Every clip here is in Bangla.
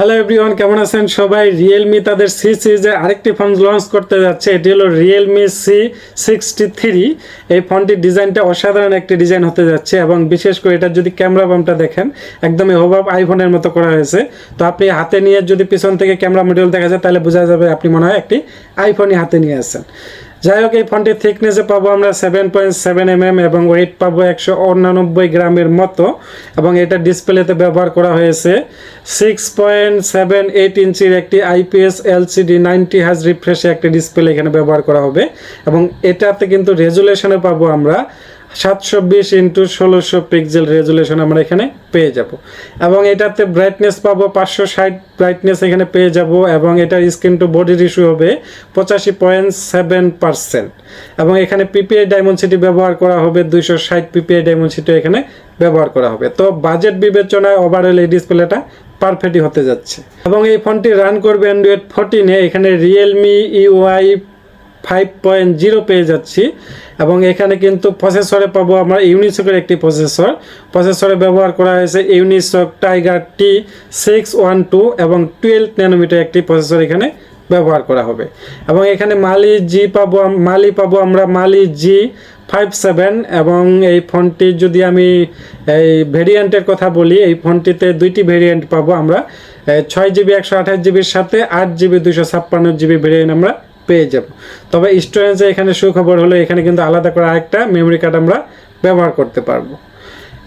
হ্যালো এভরিওয়ান, কেমন আছেন সবাই? রিয়েলমি তাদের সি সিরিজের আরেকটি ফোন লঞ্চ করতে যাচ্ছে। এটি হলো রিয়েলমি C63। এই ফোনটির ডিজাইনটা অসাধারণ একটি ডিজাইন হতে যাচ্ছে এবং বিশেষ করে এটা যদি ক্যামেরা বামটা দেখেন একদমই হুবহু আইফোনের মতো করা হয়েছে। তো আপনি হাতে নিয়ে যদি পিছন থেকে ক্যামেরা মডিউল দেখা যায় তাহলে বোঝা যাবে আপনি মনে হয় একটি আইফোনই হাতে নিয়ে আছেন। যাই হোক, এই ফোনটির থিকনেসে পাবো আমরা 7.7 mm এবং ওয়েট পাবো 189 গ্রামের মতো এবং এটা ডিসপ্লেতে ব্যবহার করা হয়েছে 6.78 ইঞ্চির একটি IPS LCD 90 হার্জ রিফ্রেশে একটি ডিসপ্লে এখানে ব্যবহার করা হবে এবং এটাতে কিন্তু রেজুলেশনে পাবো আমরা 720x1600 পিক্সেল রেজুলেশন আমরা এখানে পেয়ে যাব এবং এটাতে ব্রাইটনেস পাবো 560 ব্রাইটনেস এখানে পেয়ে যাব এবং এটার স্ক্রিন টু বডি রেশিও হবে 85.7% এবং এখানে PPI ডায়মন্ডসিটি ব্যবহার করা হবে 260 PPI ডায়মন্ডসিটি এখানে ব্যবহার করা হবে। তো বাজেট বিবেচনায় ওভারঅল এই ডিসপ্লেটা পারফেক্টই হতে যাচ্ছে এবং এই ফোনটি রান করবে অ্যান্ড্রয়েড 14-এ। এখানে রিয়েলমি UI 5.0 পেয়ে যাচ্ছি এবং এখানে কিন্তু প্রসেসরে পাবো আমরা ইউনিসকের একটি প্রসেসরে ব্যবহার করা হয়েছে ইউনিসক টাইগার T612 এবং 12 ন্যানোমিটার একটি প্রসেসর এখানে ব্যবহার করা হবে এবং এখানে মালি পাবো আমরা মালি G57 এবং এই ফোনটি যদি আমি এই ভেরিয়েন্টের কথা বলি, এই ফোনটিতে দুইটি ভেরিয়েন্ট পাবো আমরা, 6GB 128GBর সাথে 8GB 256GB ভেরিয়েন্ট আমরা পেয়ে যাব। তবে স্টোরেজে এখানে সুখবর হলো এখানে কিন্তু আলাদা করে আরেকটা মেমরি কার্ড আমরা ব্যবহার করতে পারবো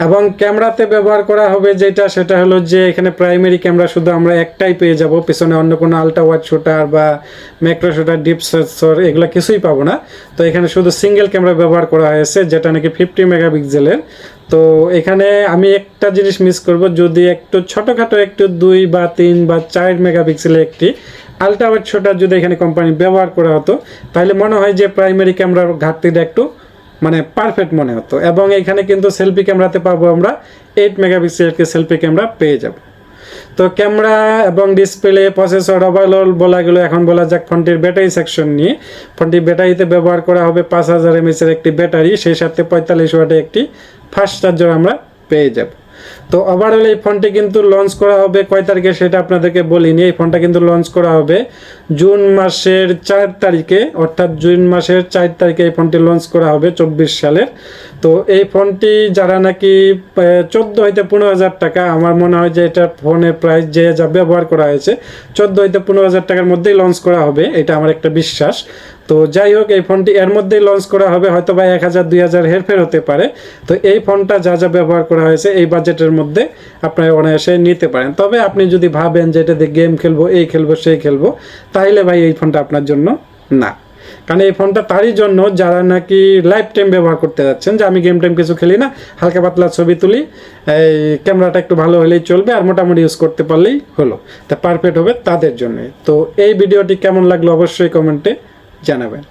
এবং ক্যামেরাতে ব্যবহার করা হবে সেটা হলো যে এখানে প্রাইমারি ক্যামেরা শুধু আমরা একটাই পেয়ে যাব, পিছনে অন্য কোনো আলট্রা ওয়াইড শুটার বা ম্যাক্রো শুটার ডিপ সেন্সর এগুলো কিছুই পাবো না। তো এখানে শুধু সিঙ্গেল ক্যামেরা ব্যবহার করা হয়েছে যেটা নাকি 50 মেগাপিক্সেলের। তো এখানে আমি একটা জিনিস মিস করব, যদি একটু ছোটোখাটো একটু 2 বা 3 বা 4 মেগাপিক্সেলের একটি আলট্রা ওয়াইড শুটার যদি এখানে কোম্পানি ব্যবহার করা হতো তাহলে মনে হয় যে প্রাইমারি ক্যামেরার ঘাটতিটা একটু পারফেক্ট মনে হতো এবং এখানে কিন্তু সেলফি ক্যামেরাতে পাবো আমরা 8 মেগাপিক্সেলের সেলফি ক্যামেরা পেয়ে যাব। তো ক্যামেরা এবং ডিসপ্লে প্রসেসর ওভারঅল বলা গেল, এখন বলা যাক ফোনটির ব্যাটারি সেকশন নিয়ে। ফোনটির ব্যাটারিতে ব্যবহার করা হবে 5000 mAh একটি ব্যাটারি, সেই সাথে 45 ওয়াটের একটি ফাস্ট চার্জার আমরা পেয়ে যাব। তো ওভারঅল এই ফোনটি কিন্তু লঞ্চ করা হবে কয় তারিখে সেটা আপনাদেরকে বলিনি। এই ফোনটা কিন্তু লঞ্চ করা হবে জুন মাসের 4 তারিখে, অর্থাৎ জুন মাসের 4 তারিখে এই ফোনটি লঞ্চ করা হবে 24 সালের। তো এই ফোনটি যারা নাকি 14 হইতে 15,000 টাকা, আমার মনে হয় যে এটা ফোনের প্রাইস যে যা ব্যবহার করা হয়েছে 14 হইতে 15,000 টাকার মধ্যেই লঞ্চ করা হবে, এটা আমার একটা বিশ্বাস। তো যাই হোক, এই ফোনটি এর মধ্যেই লঞ্চ করা হবে, হয়তো বা 1000-2000 হেরফের হতে পারে। তো এই ফোনটা যা ব্যবহার করা হয়েছে এই বাজেটের মধ্যে আপনারা অনায়াসে নিতে পারেন। তবে আপনি যদি ভাবেন যে এটাতে গেম খেলবো, এই খেলবো, সেই খেলবো, তাহলে ভাই এই ফোনটা আপনার জন্য না। কারণ এই ফোনটা তারই জন্য যারা নাকি লাইফ টাইম ব্যবহার করতে যাচ্ছেন, যে আমি গেম টাইম কিছু খেলি না, হালকা পাতলা ছবি তুলি, এই ক্যামেরাটা একটু ভালো হলেই চলবে আর মোটামুটি ইউজ করতে পারলেই হলো, তা পারফেক্ট হবে তাদের জন্য। তো এই ভিডিওটি কেমন লাগলো অবশ্যই কমেন্টে জানাবেন।